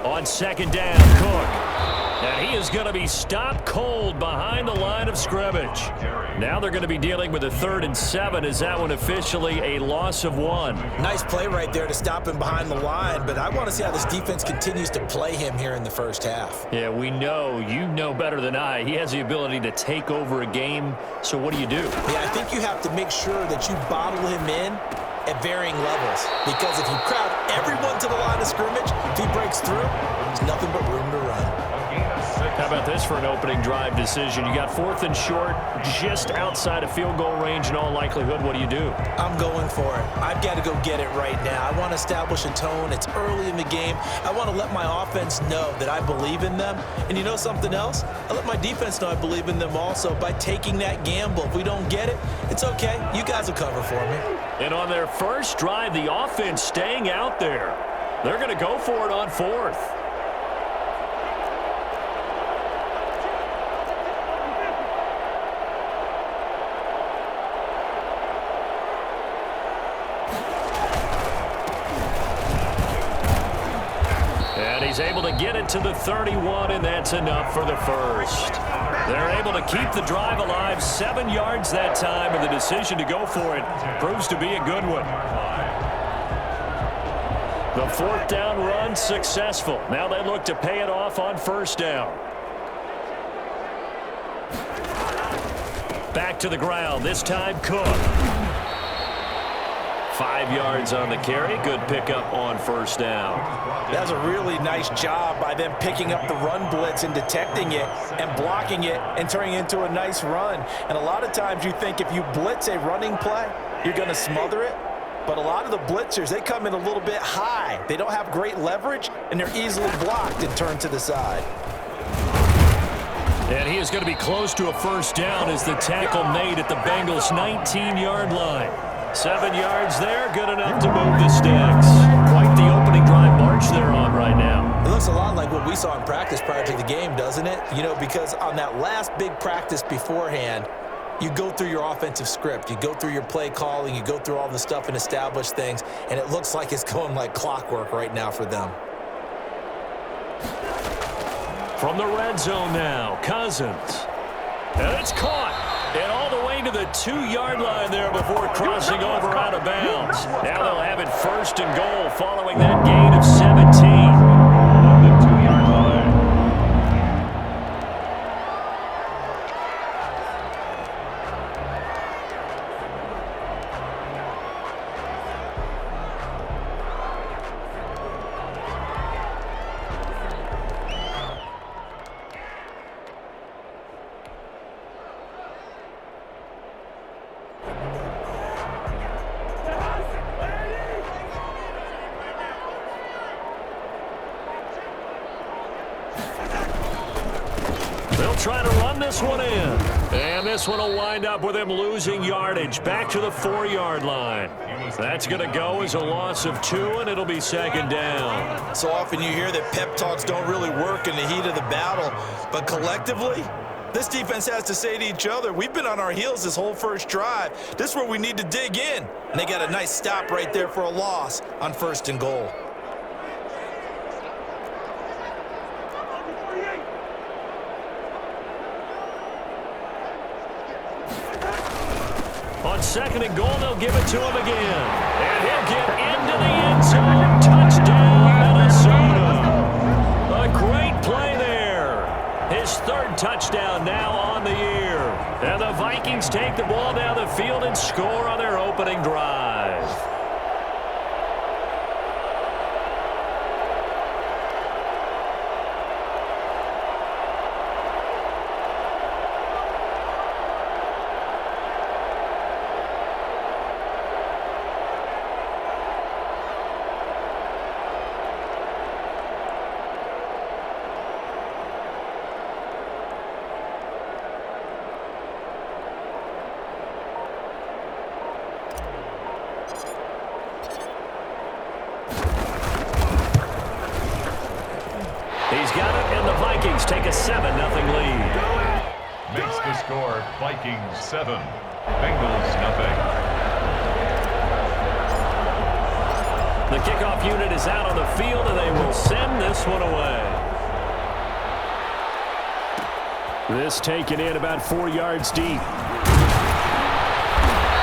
On second down, Cook. And he is going to be stopped cold behind the line of scrimmage. Now they're going to be dealing with a 3rd and 7. Is that one officially a loss of 1? Nice play right there to stop him behind the line, but I want to see how this defense continues to play him here in the first half. Yeah, we know. You know better than I. He has the ability to take over a game, so what do you do? Yeah, I think you have to make sure that you bottle him in at varying levels, because if you crowd everyone to the line of scrimmage, if he breaks through, there's nothing but room to run. How about this for an opening drive decision? You got 4th and short, just outside of field goal range in all likelihood. What do you do? I'm going for it. I've got to go get it right now. I want to establish a tone. It's early in the game. I want to let my offense know that I believe in them. And you know something else? I let my defense know I believe in them also by taking that gamble. If we don't get it, it's okay. You guys will cover for me. And on their first drive, the offense staying out there. They're going to go for it on 4th. He's able to get it to the 31, and that's enough for the first. They're able to keep the drive alive, 7 yards that time, and the decision to go for it proves to be a good one. The 4th down run successful. Now they look to pay it off on 1st down. Back to the ground, this time Cook. 5 yards on the carry. Good pickup on 1st down. That was a really nice job by them picking up the run blitz and detecting it and blocking it and turning it into a nice run. And a lot of times you think if you blitz a running play, you're going to smother it. But a lot of the blitzers, they come in a little bit high. They don't have great leverage, and they're easily blocked and turned to the side. And he is going to be close to a 1st down as the tackle made at the Bengals' 19-yard line. 7 yards there, good enough to move the sticks. Quite the opening drive march they're on right now. It looks a lot like what we saw in practice prior to the game, doesn't it? You know, because on that last big practice beforehand, you go through your offensive script. You go through your play calling. You go through all the stuff and establish things, and it looks like it's going like clockwork right now for them. From the red zone now, Cousins. And it's caught. And all the way to the 2-yard line there before crossing over out of bounds. Now they'll have it 1st and goal following that gain of 17. On the 2-yard line. Trying to run this one in. And this one will wind up with him losing yardage back to the 4-yard line. That's going to go as a loss of 2, and it'll be 2nd down. So often you hear that pep talks don't really work in the heat of the battle, but collectively, this defense has to say to each other, we've been on our heels this whole first drive. This is where we need to dig in. And they got a nice stop right there for a loss on 1st and goal. On 2nd and goal, they'll give it to him again. And he'll get into the end zone. Touchdown, Minnesota. A great play there. His 3rd touchdown now on the year. And the Vikings take the ball down the field and score on their opening drive. He's got it, and the Vikings take a 7-0 lead. Makes the score Vikings 7, Bengals nothing. The kickoff unit is out on the field, and they will send this one away. This taken in about 4 yards deep.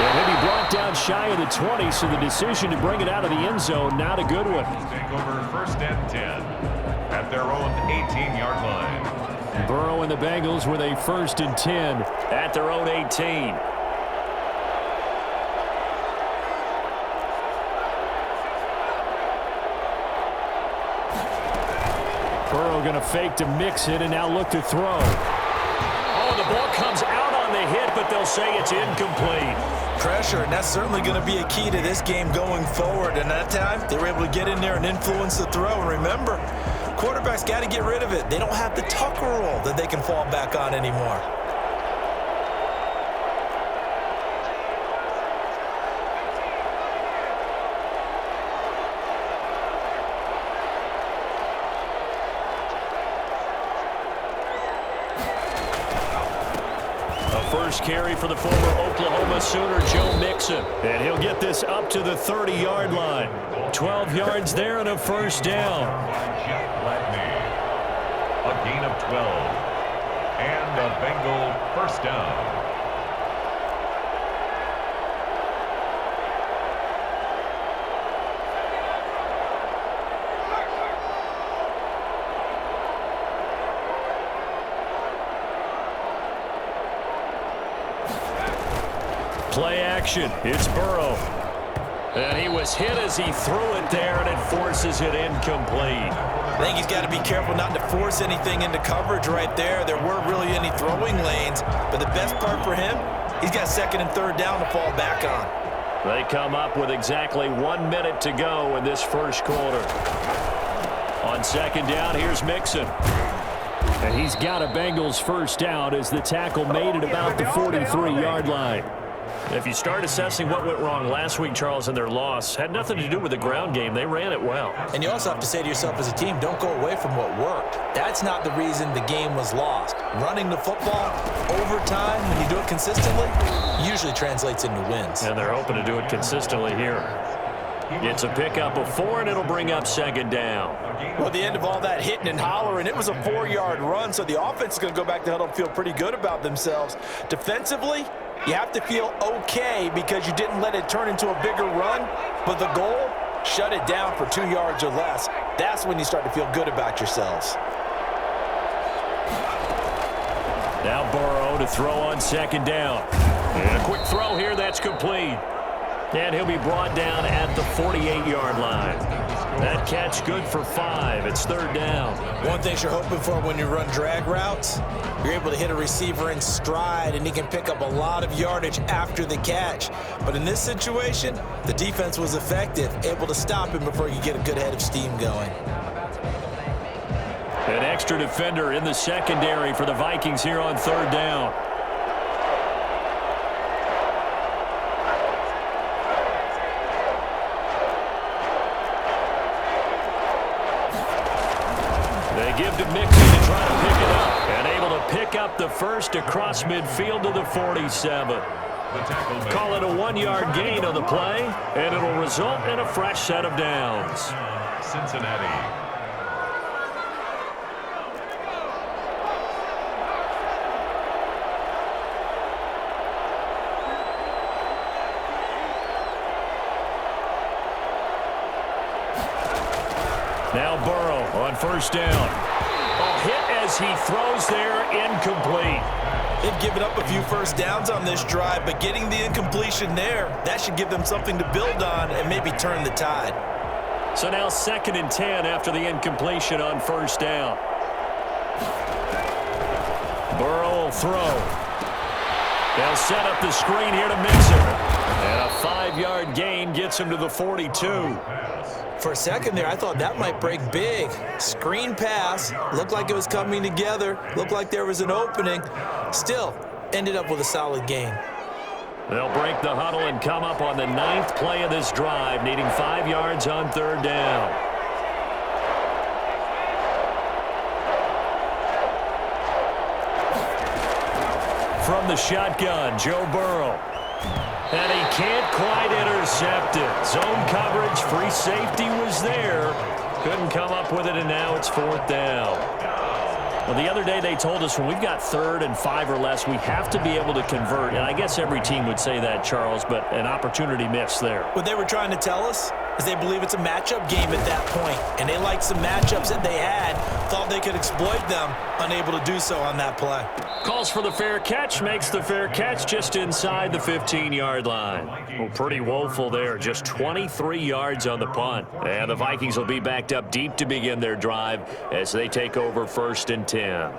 And he'll be brought down shy of the 20, so the decision to bring it out of the end zone, not a good one. Take over 1st and 10 at their own 18-yard line. Burrow and the Bengals with a 1st and 10 at their own 18. Burrow going to fake to mix it and now look to throw. Oh, the ball comes out on the hit, but they'll say it's incomplete. Pressure, and that's certainly going to be a key to this game going forward. And that time, they were able to get in there and influence the throw. And remember, quarterbacks got to get rid of it. They don't have the Tucker rule that they can fall back on anymore. First carry for the former Oklahoma Sooner, Joe Mixon. And he'll get this up to the 30-yard line. 12 yards there and a 1st down. A gain of 12. And a Bengal 1st down. Play action. It's Burrow. And he was hit as he threw it there, and it forces it incomplete. I think he's got to be careful not to force anything into coverage right there. There weren't really any throwing lanes, but the best part for him, he's got 2nd and 3rd down to fall back on. They come up with exactly 1 minute to go in this 1st quarter. On 2nd down, here's Mixon. And he's got a Bengals 1st down as the tackle made it about the 43-yard line. If you start assessing what went wrong last week, Charles, in their loss, had nothing to do with the ground game. They ran it well. And you also have to say to yourself as a team, don't go away from what worked. That's not the reason the game was lost. Running the football, overtime, when you do it consistently, usually translates into wins. And they're hoping to do it consistently here. It's a pickup of 4, and it'll bring up 2nd down. Well, at the end of all that hitting and hollering, it was a 4-yard run, so the offense is going to go back to huddle and feel pretty good about themselves. Defensively, you have to feel okay because you didn't let it turn into a bigger run, but the goal, shut it down for 2 yards or less. That's when you start to feel good about yourselves. Now Burrow to throw on 2nd down. And a quick throw here, that's complete. And he'll be brought down at the 48-yard line. That catch good for 5. It's 3rd down. One thing you're hoping for when you run drag routes, you're able to hit a receiver in stride, and he can pick up a lot of yardage after the catch. But in this situation, the defense was effective, able to stop him before you get a good head of steam going. An extra defender in the secondary for the Vikings here on 3rd down. Give to Mixon to try to pick it up. And able to pick up the 1st across midfield to the 47. Call it a 1-yard gain on the play, and it'll result in a fresh set of downs. Cincinnati. Now Burrow on 1st down. A hit as he throws there, incomplete. They've given up a few 1st downs on this drive, but getting the incompletion there, that should give them something to build on and maybe turn the tide. So now 2nd and 10 after the incompletion on 1st down. Burrow will throw. They'll set up the screen here to Mixon. And a 5-yard gain gets him to the 42. For a second there, I thought that might break big. Screen pass, looked like it was coming together, looked like there was an opening. Still, ended up with a solid gain. They'll break the huddle and come up on the 9th play of this drive, needing 5 yards on 3rd down. From the shotgun, Joe Burrow. And he can't quite intercept it. Zone coverage, free safety was there. Couldn't come up with it, and now it's 4th down. Well, the other day they told us when we've got 3rd and 5 or less, we have to be able to convert. And I guess every team would say that, Charles, but an opportunity missed there. What they were trying to tell us is they believe it's a matchup game at that point, and they liked some matchups that they had, thought they could exploit them, unable to do so on that play. Calls for the fair catch, makes the fair catch just inside the 15-yard line. Well, pretty woeful there, just 23 yards on the punt. And the Vikings will be backed up deep to begin their drive as they take over 1st and 10.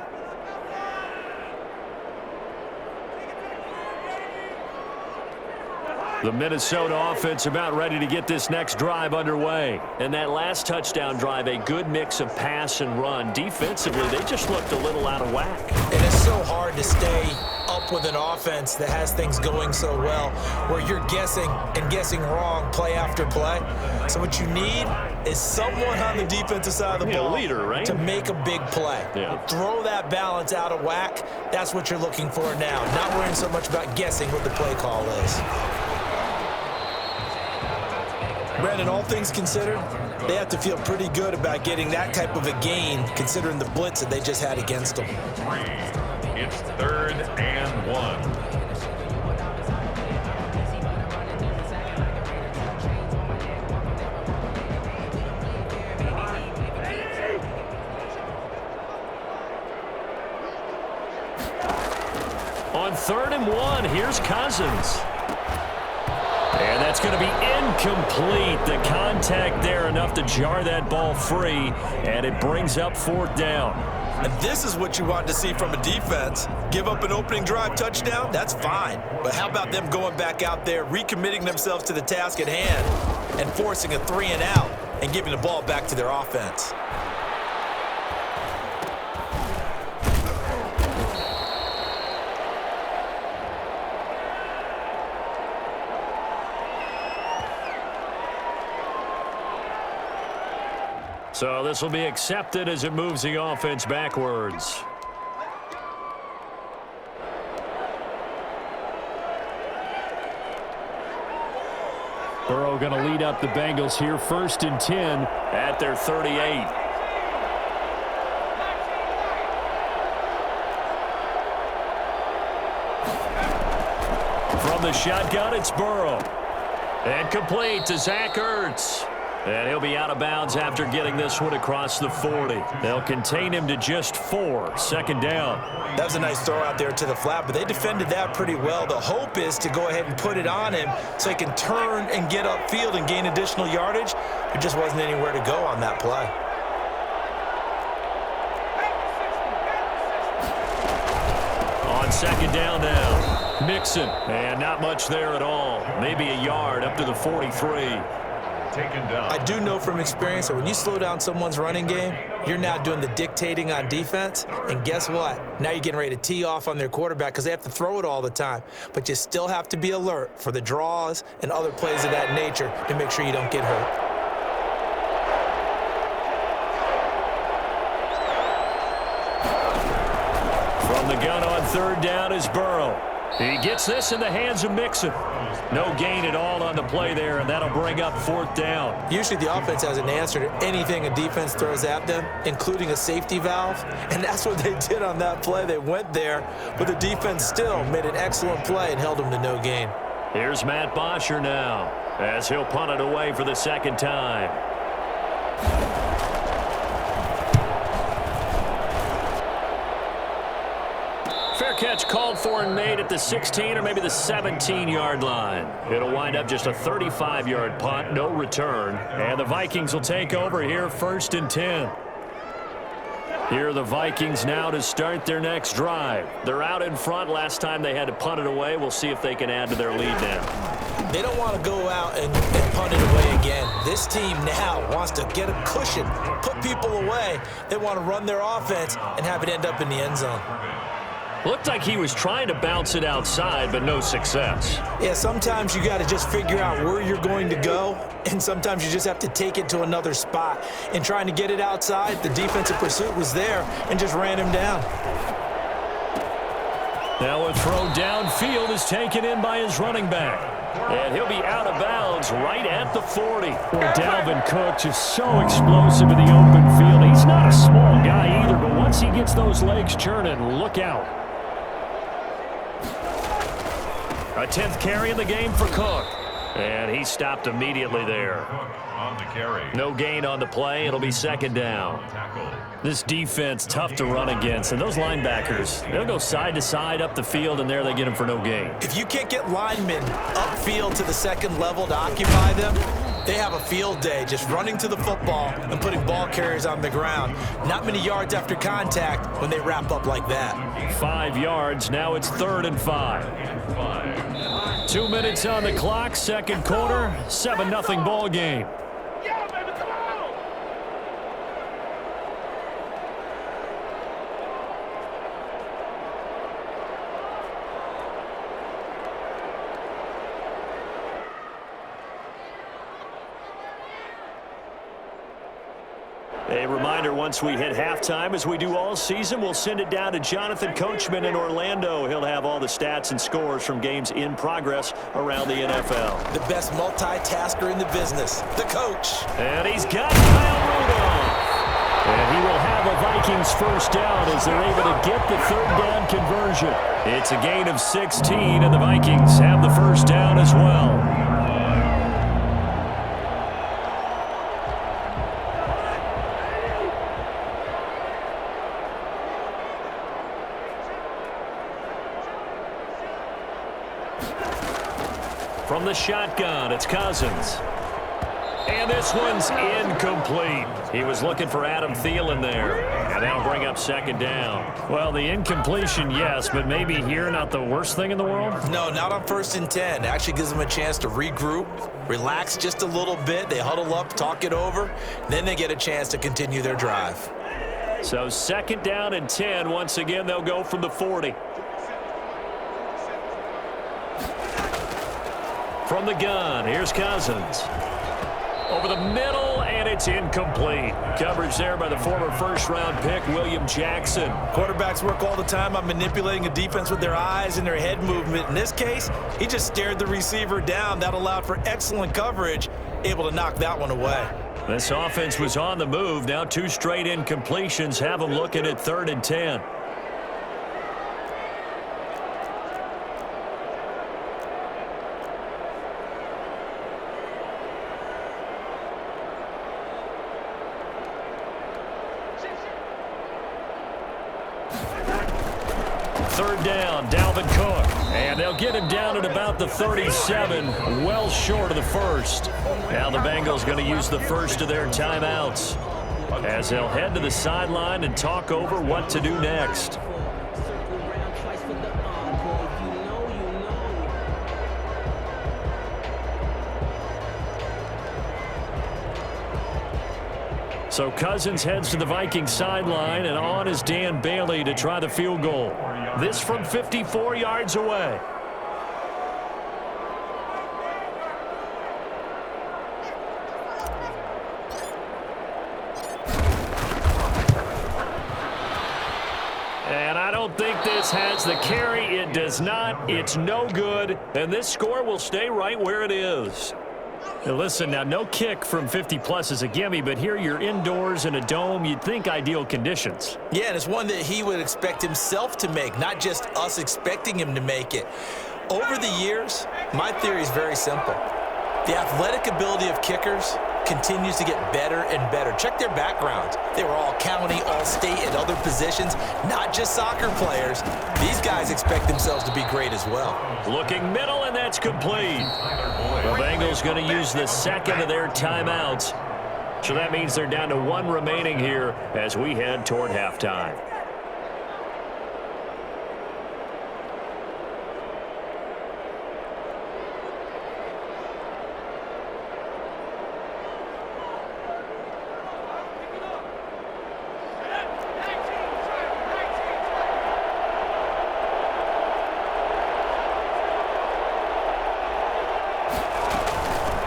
The Minnesota offense about ready to get this next drive underway. And that last touchdown drive, a good mix of pass and run. Defensively, they just looked a little out of whack. And it's so hard to stay up with an offense that has things going so well, where you're guessing and guessing wrong play after play. So what you need is someone on the defensive side of the ball, leader, right? to make a big play. Yeah. Throw that balance out of whack. That's what you're looking for now. Not worrying so much about guessing what the play call is. Brandon, all things considered, they have to feel pretty good about getting that type of a gain, considering the blitz that they just had against them. It's 3rd and 1. On 3rd and 1, here's Cousins. And that's going to be incomplete. The contact there enough to jar that ball free, and it brings up 4th down. And this is what you want to see from a defense. Give up an opening drive touchdown, that's fine. But how about them going back out there, recommitting themselves to the task at hand, and forcing a 3 and out, and giving the ball back to their offense. So this will be accepted as it moves the offense backwards. Burrow going to lead up the Bengals here, 1st and 10 at their 38. From the shotgun, it's Burrow. And complete to Zach Ertz. And he'll be out of bounds after getting this one across the 40. They'll contain him to just 4. 2nd down. That was a nice throw out there to the flat, but they defended that pretty well. The hope is to go ahead and put it on him so he can turn and get upfield and gain additional yardage. There just wasn't anywhere to go on that play. On 2nd down now, Mixon. And not much there at all. Maybe a yard up to the 43. Taken down. I do know from experience that when you slow down someone's running game, you're now doing the dictating on defense. And guess what? Now you're getting ready to tee off on their quarterback because they have to throw it all the time. But you still have to be alert for the draws and other plays of that nature to make sure you don't get hurt. From the gun on 3rd down is Burrow. He gets this in the hands of Mixon. No gain at all on the play there, and that'll bring up 4th down. Usually the offense has an answer to anything a defense throws at them, including a safety valve, and that's what they did on that play. They went there, but the defense still made an excellent play and held them to no gain. Here's Matt Bosher now, as he'll punt it away for the 2nd time. Fair catch called for and made at the 16 or maybe the 17-yard line. It'll wind up just a 35-yard punt, no return. And the Vikings will take over here, 1st and 10. Here are the Vikings now to start their next drive. They're out in front. Last time they had to punt it away. We'll see if they can add to their lead now. They don't want to go out and punt it away again. This team now wants to get a cushion, put people away. They want to run their offense and have it end up in the end zone. Looked like he was trying to bounce it outside, but no success. Yeah, sometimes you got to just figure out where you're going to go, and sometimes you just have to take it to another spot. In trying to get it outside, the defensive pursuit was there and just ran him down. Now a throw downfield is taken in by his running back. And he'll be out of bounds right at the 40. Dalvin Cook just so explosive in the open field. He's not a small guy either, but once he gets those legs churning, look out. A 10th carry in the game for Cook. And he stopped immediately there. On the carry. No gain on the play. It'll be second down. This defense tough to run against. And those linebackers, they'll go side to side up the field, and there they get them for no gain. If you can't get linemen upfield to the second level to occupy them, they have a field day just running to the football and putting ball carriers on the ground. Not many yards after contact when they wrap up like that. 5 yards. Now it's 3rd and 5. 2 minutes on the clock. Second quarter. 7-0 ball game. A reminder, once we hit halftime, as we do all season, we'll send it down to Jonathan Coachman in Orlando. He'll have all the stats and scores from games in progress around the NFL. The best multitasker in the business, the coach. And he's got Kyle Rudolph. And he will have a Vikings first down as they're able to get the 3rd down conversion. It's a gain of 16, and the Vikings have the first down as well. From the shotgun, it's Cousins. And this one's incomplete. He was looking for Adam Thielen there. And that'll bring up second down. Well, the incompletion, yes, but maybe here not the worst thing in the world? No, not on 1st and 10. Actually gives them a chance to regroup, relax just a little bit. They huddle up, talk it over. Then they get a chance to continue their drive. So 2nd down and 10. Once again, they'll go from the 40. From the gun, here's Cousins. Over the middle, and it's incomplete. Coverage there by the former first-round pick, William Jackson. Quarterbacks work all the time on manipulating a defense with their eyes and their head movement. In this case, he just stared the receiver down. That allowed for excellent coverage, able to knock that one away. This offense was on the move. Now 2 straight incompletions have them looking at 3rd and 10. Third down, Dalvin Cook. And they'll get him down at about the 37, well short of the first. Now the Bengals going to use the first of their timeouts as they'll head to the sideline and talk over what to do next. So Cousins heads to the Vikings sideline, and on is Dan Bailey to try the field goal. This from 54 yards away. And I don't think this has the carry. It does not. It's no good. And this score will stay right where it is. Now listen, now no kick from 50-plus is a gimme, but here you're indoors in a dome. You'd think ideal conditions. Yeah, and it's one that he would expect himself to make, not just us expecting him to make it. Over the years, my theory is very simple. The athletic ability of kickers continues to get better and better. Check their backgrounds. They were all county, all state, and other positions, not just soccer players. These guys expect themselves to be great as well. Looking middle, and that's complete. The Bengals going to use the second of their timeouts. So that means they're down to 1 remaining here as we head toward halftime.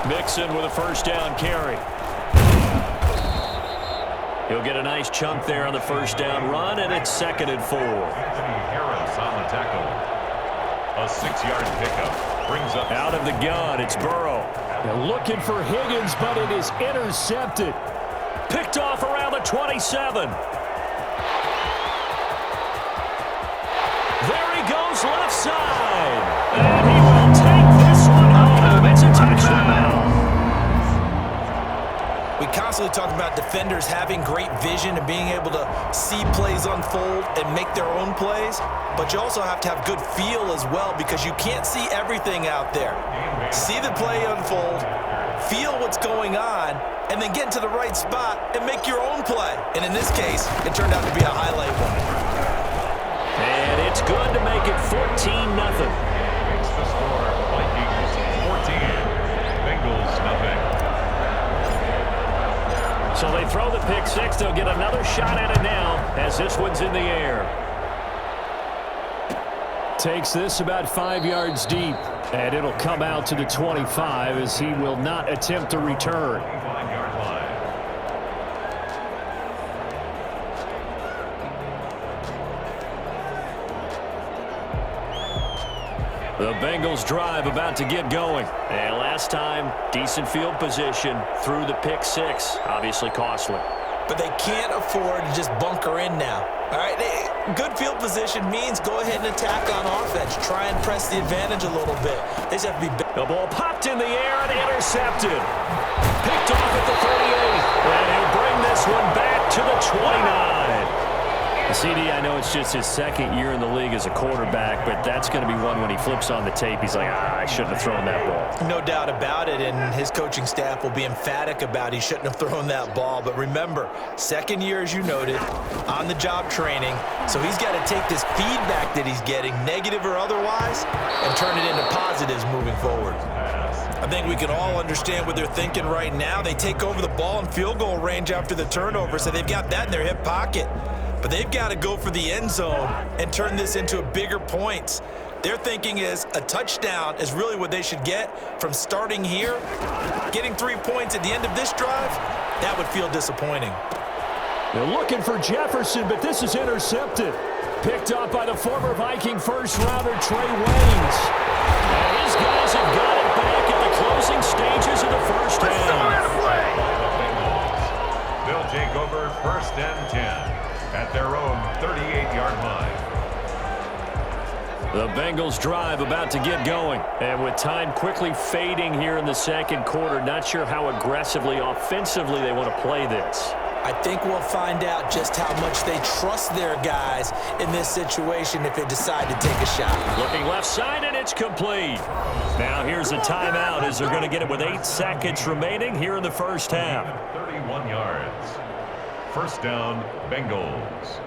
Mixon with a first down carry. He'll get a nice chunk there on the first down run, and it's 2nd and 4. Harris on the tackle. A 6-yard pickup. brings up Out of the gun, it's Burrow. They're looking for Higgins, but it is intercepted. Picked off around the 27. There he goes, left side. And he will take this one home. It's a touchdown. We constantly talk about defenders having great vision and being able to see plays unfold and make their own plays, but you also have to have good feel as well because you can't see everything out there. See the play unfold, feel what's going on, and then get into the right spot and make your own play. And in this case, it turned out to be a highlight one. And it's good to make it 14-0. Makes the score Vikings 14, Bengals nothing. So they throw the pick six. They'll get another shot at it now as this one's in the air. Takes this about 5 yards deep, and it'll come out to the 25 as he will not attempt to return. 5-yard line. The Bengals drive about to get going. And last time, decent field position through the pick six. Obviously costly. But they can't afford to just bunker in now. All right, good field position means go ahead and attack on offense. Try and press the advantage a little bit. They just have to be big. The ball popped in the air and intercepted. Picked off at the 38. And he'll bring this one back to the 29. CD, I know it's just his second year in the league as a quarterback, but that's going to be one when he flips on the tape. He's like, I shouldn't have thrown that ball. No doubt about it, and his coaching staff will be emphatic about he shouldn't have thrown that ball. But remember, second year, as you noted, on-the-job training, so he's got to take this feedback that he's getting, negative or otherwise, and turn it into positives moving forward. I think we can all understand what they're thinking right now. They take over the ball in field goal range after the turnover, so they've got that in their hip pocket. But they've got to go for the end zone and turn this into bigger points. Their thinking is a touchdown is really what they should get from starting here. Getting 3 points at the end of this drive, that would feel disappointing. They're looking for Jefferson, but this is intercepted. Picked up by the former Viking first-rounder Trey Waynes. And his guys have got it back at the closing stages of the first half. They'll take over 1st and 10. At their own 38-yard line. The Bengals drive about to get going. And with time quickly fading here in the second quarter, not sure how aggressively, offensively they want to play this. I think we'll find out just how much they trust their guys in this situation if they decide to take a shot. Looking left side, and it's complete. Now here's a timeout as they're going to get it with 8 seconds remaining here in the first half. 31 yards. First down, Bengals.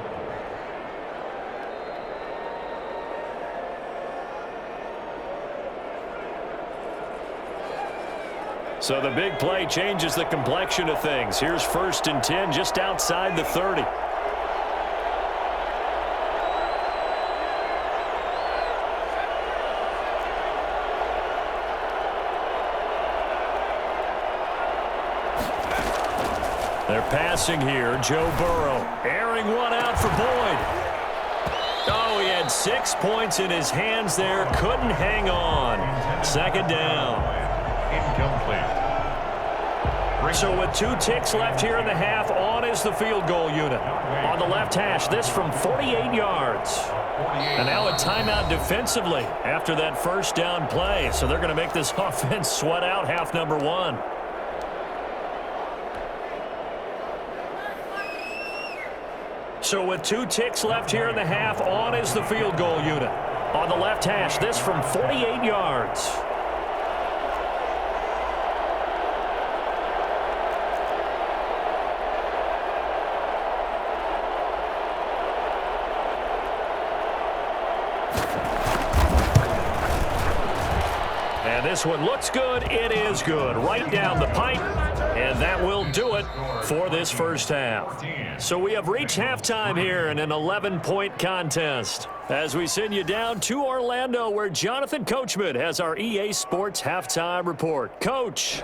So the big play changes the complexion of things. Here's 1st and 10 just outside the 30. They're passing here. Joe Burrow airing one out for Boyd. Oh, he had 6 points in his hands there. Couldn't hang on. Second down. Incomplete. So with 2 ticks left here in the half, on is the field goal unit. On the left hash, this from 48 yards. And now a timeout defensively after that first down play. So they're going to make this offense sweat out half number 1. So with 2 ticks left here in the half, on is the field goal unit. On the left hash, this from 48 yards. And this one looks good. It is good. Right down the pipe. And that will do it for this first half. So we have reached halftime here in an 11-point contest. As we send you down to Orlando, where Jonathan Coachman has our EA Sports halftime report. Coach.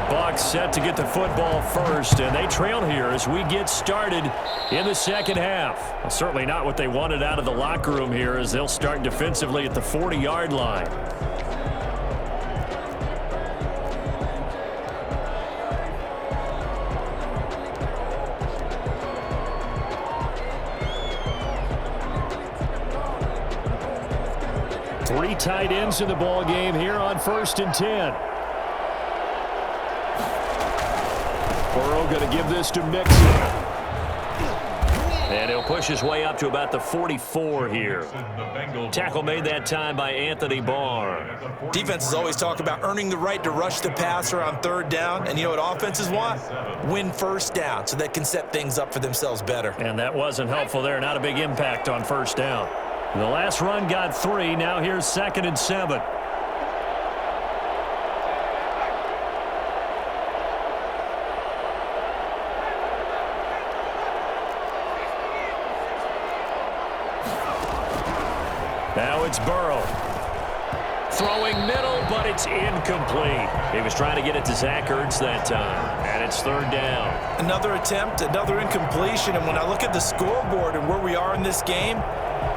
Bucs set to get the football first, and they trail here as we get started in the second half. Well, certainly not what they wanted out of the locker room here as they'll start defensively at the 40-yard line. Three tight ends in the ball game here on 1st and 10. Burrow going to give this to Mixon. And he'll push his way up to about the 44 here. Tackle made that time by Anthony Barr. Defenses always talk about earning the right to rush the passer on 3rd down. And you know what offenses want? Win 1st down so they can set things up for themselves better. And that wasn't helpful there. Not a big impact on 1st down. The last run got 3. Now here's 2nd and 7. Now it's Burrow. Throwing middle, but it's incomplete. He was trying to get it to Zach Ertz that time, and it's 3rd down. Another attempt, another incompletion, and when I look at the scoreboard and where we are in this game,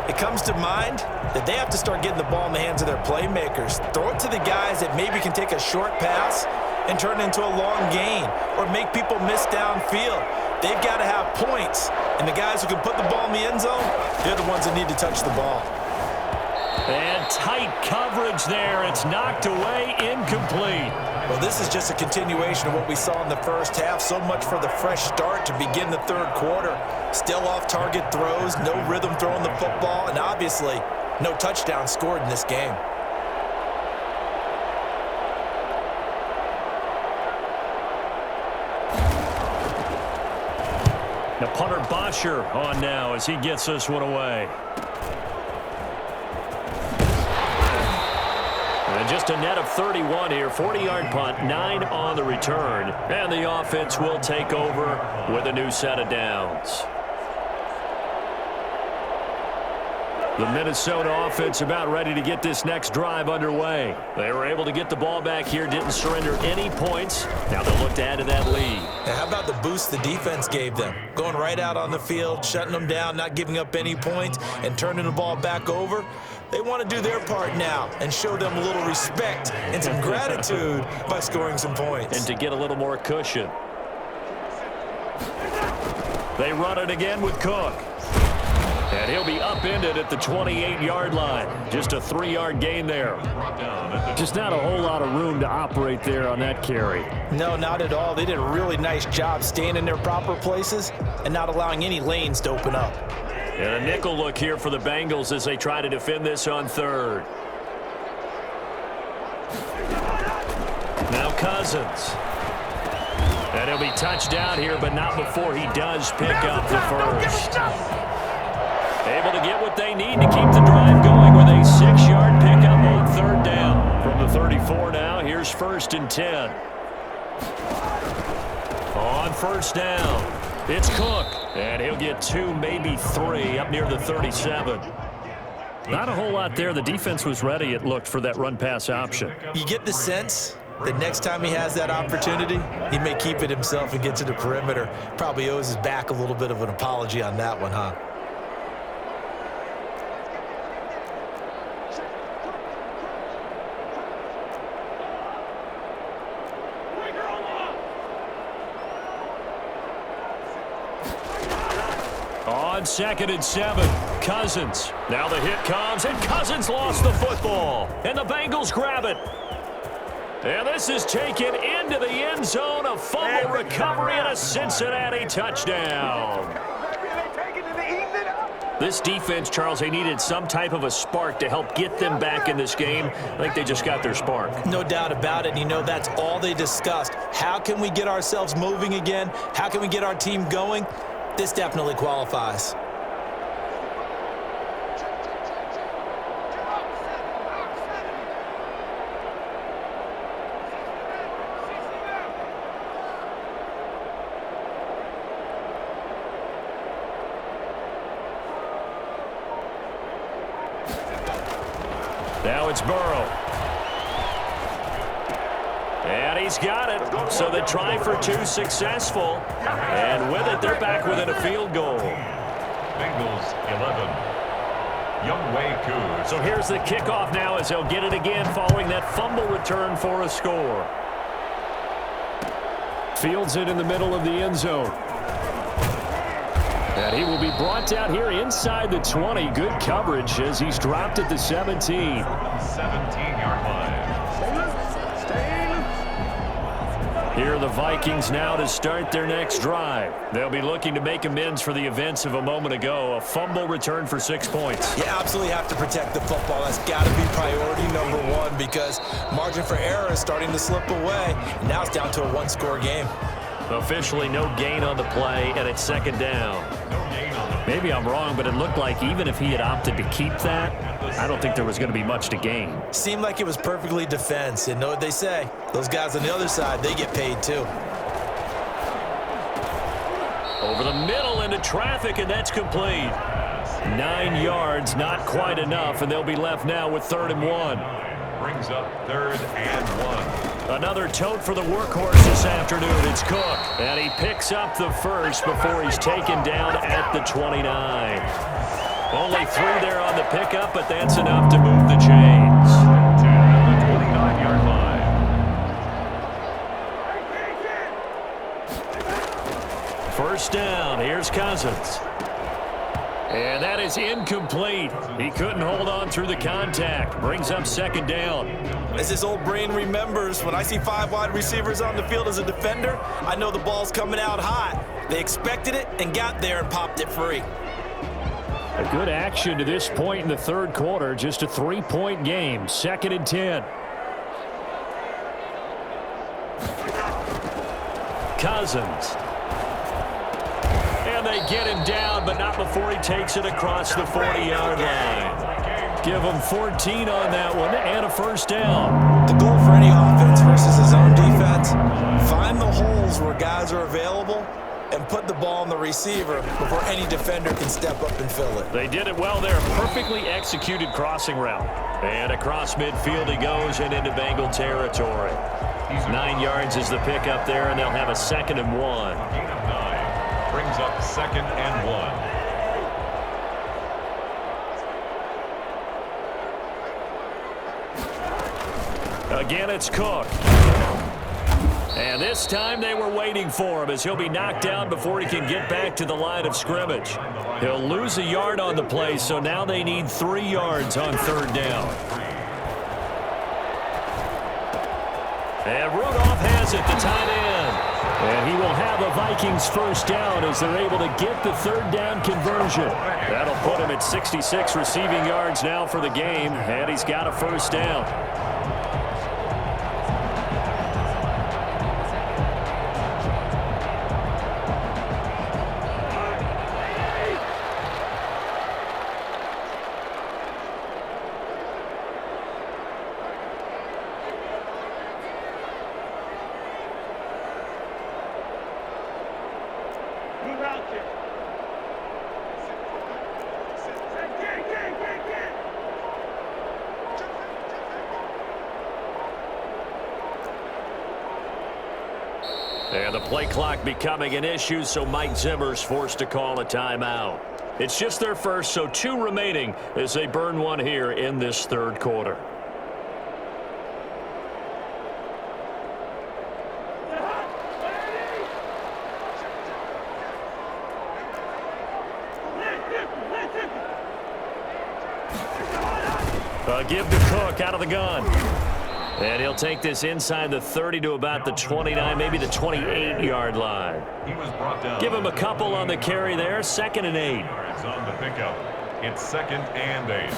it comes to mind that they have to start getting the ball in the hands of their playmakers. Throw it to the guys that maybe can take a short pass and turn it into a long gain or make people miss downfield. They've got to have points, and the guys who can put the ball in the end zone, they're the ones that need to touch the ball. And tight coverage there. It's knocked away, incomplete. Well, this is just a continuation of what we saw in the first half. So much for the fresh start to begin the 3rd quarter. Still off-target throws, no rhythm throwing the football, and obviously no touchdown scored in this game. Now punter Bosher on now as he gets this one away. And just a net of 31 here, 40-yard punt, 9 on the return. And the offense will take over with a new set of downs. The Minnesota offense about ready to get this next drive underway. They were able to get the ball back here, didn't surrender any points. Now they'll look to add to that lead. Now, how about the boost the defense gave them? Going right out on the field, shutting them down, not giving up any points, and turning the ball back over. They want to do their part now and show them a little respect and some gratitude by scoring some points. And to get a little more cushion. They run it again with Cook. And he'll be upended at the 28-yard line. Just a 3-yard gain there. Just not a whole lot of room to operate there on that carry. No, not at all. They did a really nice job staying in their proper places and not allowing any lanes to open up. And a nickel look here for the Bengals as they try to defend this on 3rd. Now Cousins. And he'll be touched down here, but not before he does pick up the first. Able to get what they need to keep the drive going with a 6-yard pickup on 3rd down. From the 34 now, here's 1st and 10. On 1st down, it's Cook. And he'll get 2, maybe 3, up near the 37. Not a whole lot there. The defense was ready, it looked, for that run-pass option. You get the sense that next time he has that opportunity, he may keep it himself and get to the perimeter. Probably owes his back a little bit of an apology on that one, huh? On 2nd and 7, Cousins. Now the hit comes, and Cousins lost the football. And the Bengals grab it. And this is taken into the end zone. A fumble recovery and a Cincinnati touchdown. This defense, Charles, they needed some type of a spark to help get them back in this game. I think they just got their spark. No doubt about it. You know, that's all they discussed. How can we get ourselves moving again? How can we get our team going? This definitely qualifies. Now it's Burrow. And he's got it. So the try for two successful. And with it, they're back within a field goal. Bengals 11. Younghoe Koo. So here's the kickoff now as he'll get it again following that fumble return for a score. Fields it in the middle of the end zone. And he will be brought down here inside the 20. Good coverage as he's dropped at the 17. 17-yard line. Here are the Vikings now to start their next drive. They'll be looking to make amends for the events of a moment ago. A fumble return for 6 points. You absolutely have to protect the football. That's got to be priority number one because margin for error is starting to slip away. Now it's down to a one-score game. Officially no gain on the play, and it's second down. Maybe I'm wrong, but it looked like even if he had opted to keep that, I don't think there was going to be much to gain. Seemed like it was perfectly defense. And know what they say? Those guys on the other side, they get paid too. Over the middle into traffic, and that's complete. 9 yards, not quite enough, and they'll be left now with 3rd and 1. Brings up 3rd and 1. Another tote for the workhorse this afternoon. It's Cook. And he picks up the first before he's taken down at the 29. Only 3 there on the pickup, but that's enough to move the chains. 10 at the 29-yard line. First down. Here's Cousins. And that is incomplete. He couldn't hold on through the contact. Brings up 2nd down. As his old brain remembers, when I see 5 wide receivers on the field as a defender, I know the ball's coming out hot. They expected it and got there and popped it free. A good action to this point in the 3rd quarter. Just a 3-point game. 2nd and 10. Cousins. And they get him down, but not before he takes it across the 40-yard line. Give him 14 on that one and a first down. The goal for any offense versus his own defense, find the holes where guys are available and put the ball on the receiver before any defender can step up and fill it. They did it well there. Perfectly executed crossing route. And across midfield he goes and into Bengal territory. 9 yards is the pickup there, and they'll have a 2nd and 1. Brings up 2nd and 1. Again, it's Cook. And this time they were waiting for him as he'll be knocked down before he can get back to the line of scrimmage. He'll lose a yard on the play, so now they need 3 yards on 3rd down. And Rudolph has it, the tight end. And he will have a Vikings first down as they're able to get the 3rd down conversion. That'll put him at 66 receiving yards now for the game, and he's got a first down. And the play clock becoming an issue, so Mike Zimmer's forced to call a timeout. It's just their first, so 2 remaining as they burn one here in this 3rd quarter. Give to Cook out of the gun. And he'll take this inside the 30 to about the 29, maybe the 28-yard line. He was brought down. Give him a couple on the carry there. 2nd and 8. It's on the pickup. It's 2nd and 8.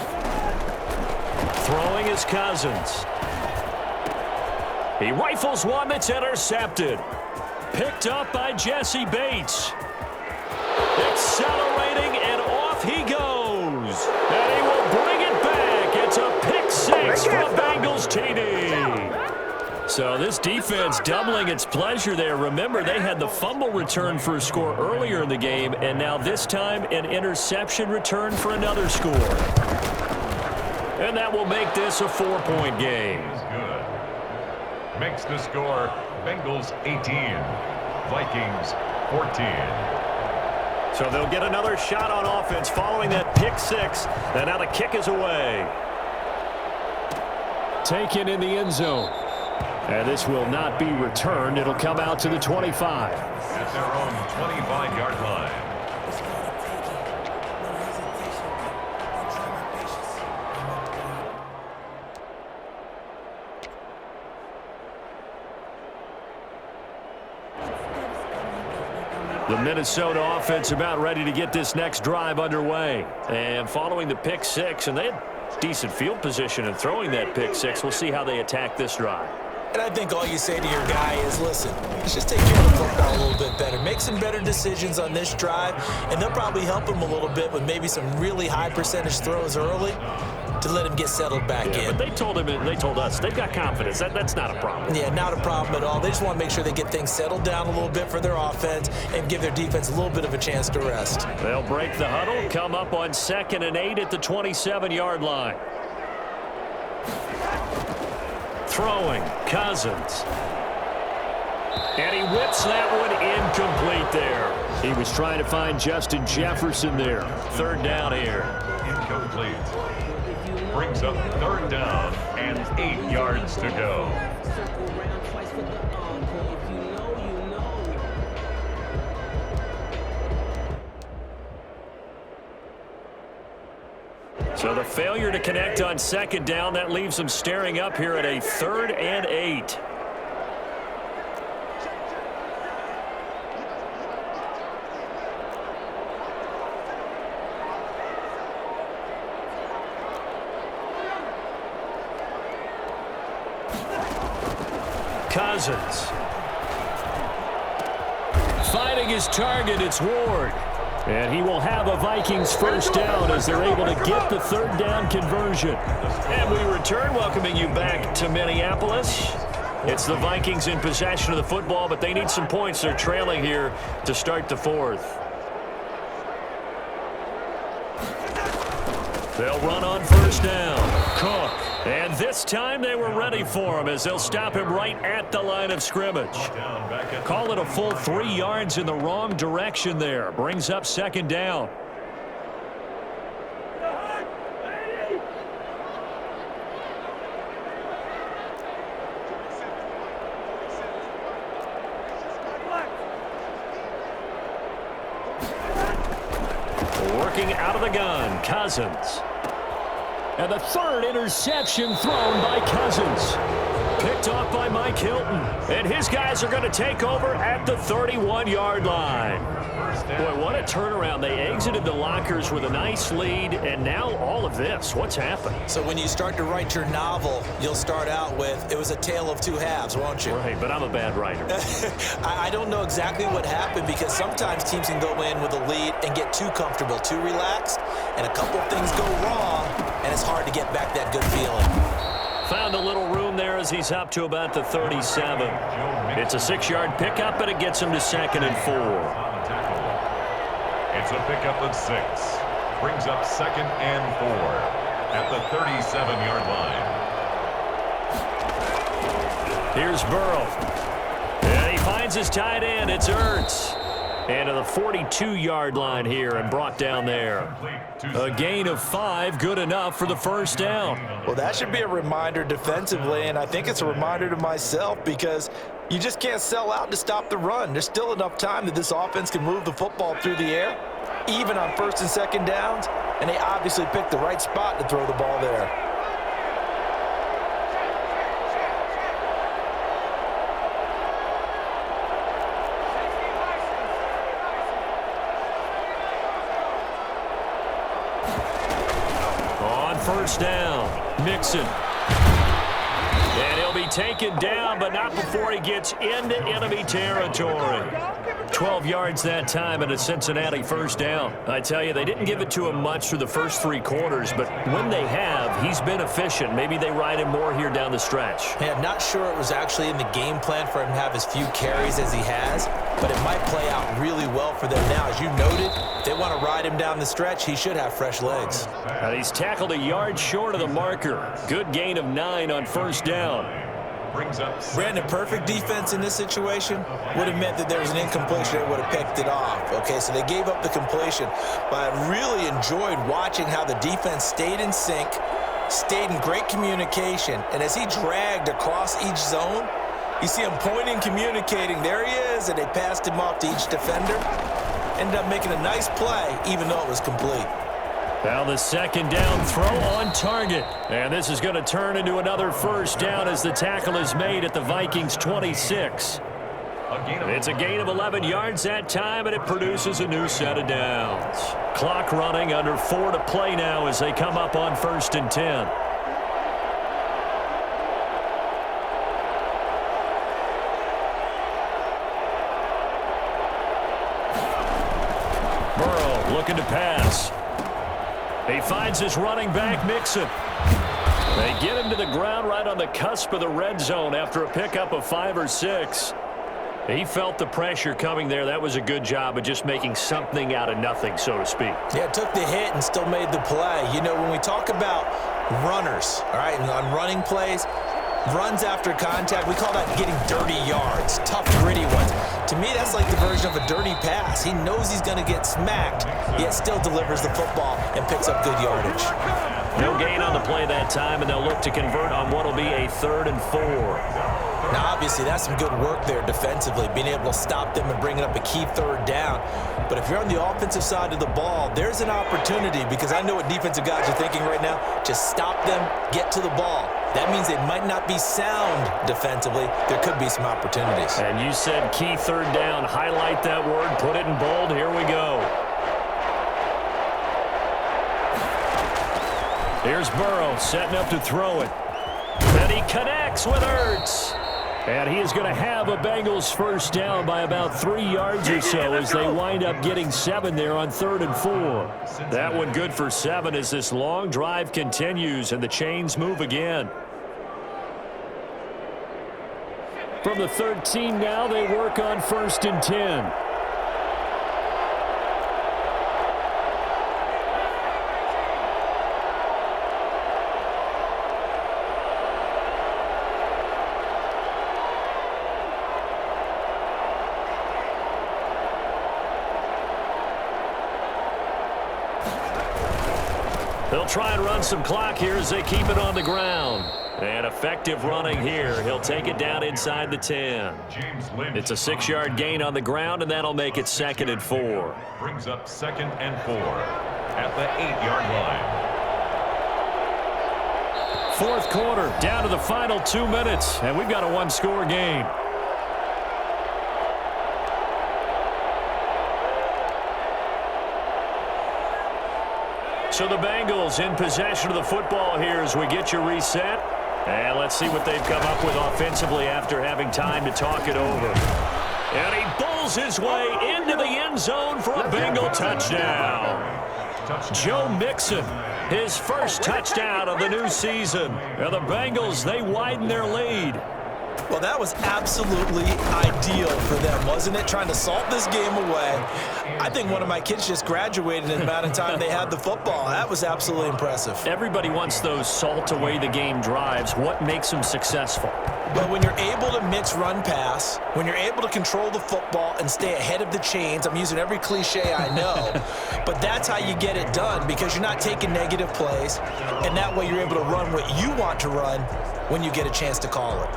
Throwing is Cousins. He rifles one that's intercepted. Picked up by Jesse Bates. Accelerating, and off he goes. And he will bring it back. It's a pick 6 for Bengals TD. So this defense doubling its pleasure there. Remember, they had the fumble return for a score earlier in the game, and now this time an interception return for another score. And that will make this a 4-point game. makes the score Bengals 18, Vikings 14. So they'll get another shot on offense following that pick six. And now the kick is away. Taken in the end zone. And this will not be returned. It'll come out to the 25. At their own 25-yard line. The Minnesota offense about ready to get this next drive underway. And following the pick six, and they had decent field position in throwing that pick six. We'll see how they attack this drive. And I think all you say to your guy is, listen, let's just take care of the football a little bit better. Make some better decisions on this drive, and they'll probably help him a little bit with maybe some really high percentage throws early to let him get settled back in. But they told him, and they told us, they've got confidence. That's not a problem. Yeah, not a problem at all. They just want to make sure they get things settled down a little bit for their offense and give their defense a little bit of a chance to rest. They'll break the huddle, come up on 2nd and 8 at the 27-yard line. Throwing, Cousins. And he whips that one incomplete there. He was trying to find Justin Jefferson there. 3rd down here. Incomplete. Brings up 3rd down and 8 yards to go. So the failure to connect on 2nd down, that leaves them staring up here at a 3rd and 8. Cousins. Finding his target, it's Ward. And he will have a Vikings 1st down as they're able to get the 3rd down conversion. And we return, welcoming you back to Minneapolis. It's the Vikings in possession of the football, but they need some points. They're trailing here to start the 4th. They'll run on 1st down. Cook. And this time they were ready for him as they'll stop him right at the line of scrimmage. Call it a full 3 yards in the wrong direction there. Brings up 2nd down. Working out of the gun, Cousins. And the 3rd interception thrown by Cousins. Picked off by Mike Hilton. And his guys are going to take over at the 31-yard line. Boy, what a turnaround. They exited the lockers with a nice lead, and now all of this. What's happened? So when you start to write your novel, you'll start out with, it was a tale of 2 halves, won't you? Right, but I'm a bad writer. I don't know exactly what happened because sometimes teams can go in with a lead and get too comfortable, too relaxed, and a couple of things go wrong, and it's hard to get back that good feeling. Found a little room there as he's up to about the 37. It's a 6-yard pickup, and it gets him to 2nd and 4. It's a pickup of 6. Brings up 2nd and 4 at the 37-yard line. Here's Burrow. And he finds his tight end. It's Ertz. And to the 42-yard line here and brought down there. A gain of 5, good enough for the 1st down. Well, that should be a reminder defensively, and I think it's a reminder to myself because you just can't sell out to stop the run. There's still enough time that this offense can move the football through the air, even on 1st and 2nd downs, and they obviously picked the right spot to throw the ball there. On 1st down, Mixon. And he'll be taken down, but not before he gets into enemy territory. 12 yards that time and a Cincinnati 1st down. I tell you, they didn't give it to him much through the first 3 quarters, but when they have, he's been efficient. Maybe they ride him more here down the stretch. Hey, I'm not sure it was actually in the game plan for him to have as few carries as he has, but it might play out really well for them now. As you noted, if they want to ride him down the stretch, he should have fresh legs. And he's tackled a yard short of the marker. Good gain of 9 on 1st down. Brings up Brandon, perfect defense in this situation would have meant that there was an incompletion that would have picked it off. Okay, so they gave up the completion. But I really enjoyed watching how the defense stayed in sync, stayed in great communication, and as he dragged across each zone, you see him pointing, communicating. There he is, and they passed him off to each defender. Ended up making a nice play, even though it was complete. Now the second down throw on target. And this is going to turn into another first down as the tackle is made at the Vikings 26. It's a gain of 11 yards that time, and it produces a new set of downs. Clock running, under 4 to play now as they come up on 1st and 10. Burrow looking to pass. He finds his running back, Mixon. They get him to the ground right on the cusp of the red zone after a pickup of 5 or 6. He felt the pressure coming there. That was a good job of just making something out of nothing, so to speak. Yeah, took the hit and still made the play. You know, when we talk about runners, all right, and on running plays, runs after contact, we call that getting dirty yards, tough, gritty ones. To me, that's like the version of a dirty pass. He knows he's going to get smacked, yet still delivers the football and picks up good yardage. No gain on the play that time, and they'll look to convert on what will be a 3rd and 4. Now, obviously, that's some good work there defensively, being able to stop them and bring up a key 3rd down. But if you're on the offensive side of the ball, there's an opportunity, because I know what defensive guys are thinking right now. Just stop them, get to the ball. That means they might not be sound defensively. There could be some opportunities. And you said key 3rd down. Highlight that word. Put it in bold. Here we go. Here's Burrow setting up to throw it. And he connects with Ertz. And he is going to have a Bengals first down by about 3 yards or so as they wind up getting 7 there on 3rd and 4. That one good for 7 as this long drive continues and the chains move again. From the 13 now, they work on 1st and 10. They'll try and run some clock here as they keep it on the ground. And effective running here. He'll take it down inside the 10. It's a 6-yard gain on the ground, and that'll make it 2nd and 4. Brings up 2nd and 4 at the 8-yard line. 4th quarter, down to the final 2 minutes, and we've got a 1-score game. So the Bengals in possession of the football here as we get you reset. And let's see what they've come up with offensively after having time to talk it over. And he bowls his way into the end zone for a Bengal touchdown. Joe Mixon, his first touchdown of the new season. And the Bengals, they widen their lead. Well, that was absolutely ideal for them, wasn't it? Trying to salt this game away. I think one of my kids just graduated in the amount of time they had the football. That was absolutely impressive. Everybody wants those salt away the game drives. What makes them successful? But when you're able to mix run-pass, when you're able to control the football and stay ahead of the chains, I'm using every cliche I know, but that's how you get it done, because you're not taking negative plays, and that way you're able to run what you want to run when you get a chance to call it.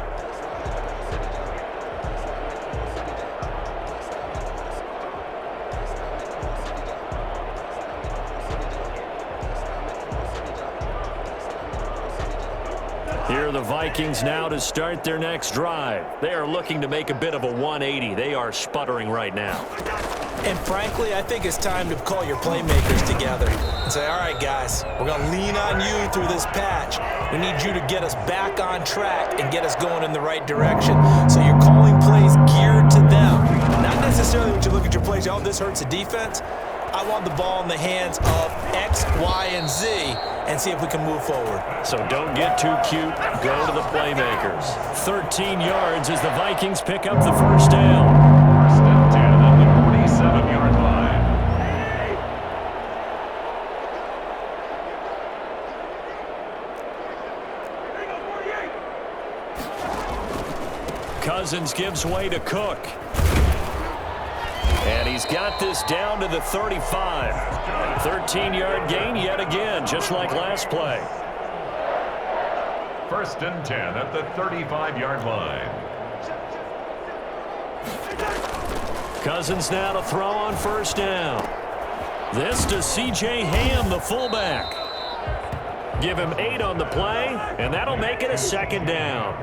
Here are the Vikings now to start their next drive. They are looking to make a bit of a 180. They are sputtering right now. And frankly, I think it's time to call your playmakers together and say, all right, guys, we're going to lean on you through this patch. We need you to get us back on track and get us going in the right direction. So you're calling plays geared to them. Not necessarily when you look at your plays, oh, this hurts the defense. I want the ball in the hands of X, Y, and Z and see if we can move forward. So don't get too cute. Go to the playmakers. 13 yards as the Vikings pick up the first down. 1st and 10 at the 47-yard line. Cousins gives way to Cook. And he's got this down to the 35. 13-yard gain yet again, just like last play. 1st and 10 at the 35-yard line. Cousins now to throw on 1st down. This to C.J. Ham, the fullback. Give him 8 on the play, and that'll make it a 2nd down.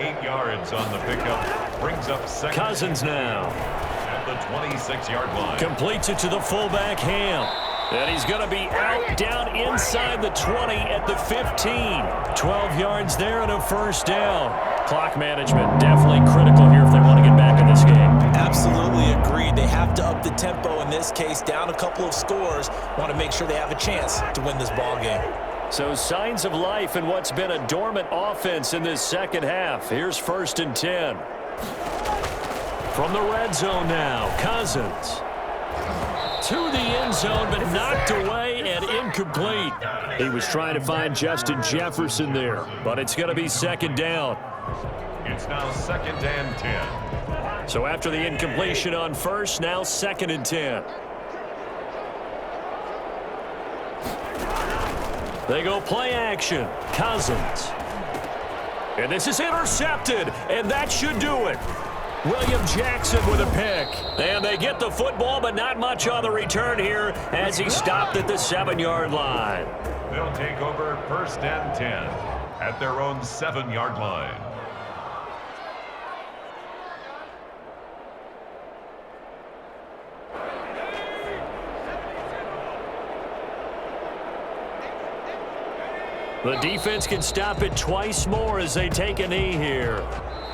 8 yards on the pickup. Brings up 2nd. Cousins now. At the 26-yard line. Completes it to the fullback, Ham. And he's going to be out down inside the 20 at the 15. 12 yards there and a 1st down. Clock management definitely critical here if they want to get back in this game. Absolutely agreed. They have to up the tempo in this case, down a couple of scores. Want to make sure they have a chance to win this ball game. So signs of life in what's been a dormant offense in this second half. Here's 1st and 10. From the red zone now, Cousins. To the end zone, but knocked away and incomplete. He was trying to find Justin Jefferson there, but it's going to be 2nd down. It's now 2nd and 10. So after the incompletion on 1st, now 2nd and 10. They go play action. Cousins. And this is intercepted, and that should do it. William Jackson with a pick. And they get the football, but not much on the return here as he stopped at the 7-yard line. They'll take over 1st and 10 at their own 7-yard line. The defense can stop it twice more as they take a knee here.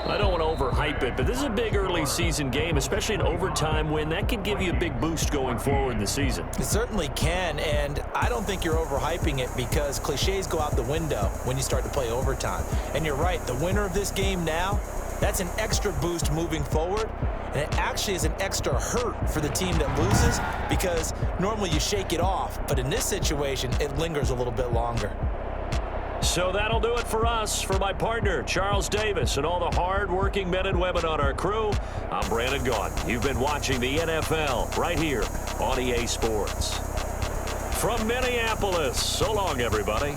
I don't want to overhype it, but this is a big early season game, especially an overtime win. That could give you a big boost going forward in the season. It certainly can, and I don't think you're overhyping it because cliches go out the window when you start to play overtime. And you're right, the winner of this game now, that's an extra boost moving forward, and it actually is an extra hurt for the team that loses because normally you shake it off, but in this situation, it lingers a little bit longer. So that'll do it for us. For my partner, Charles Davis, and all the hard-working men and women on our crew, I'm Brandon Gaudin. You've been watching the NFL right here on EA Sports. From Minneapolis, so long, everybody.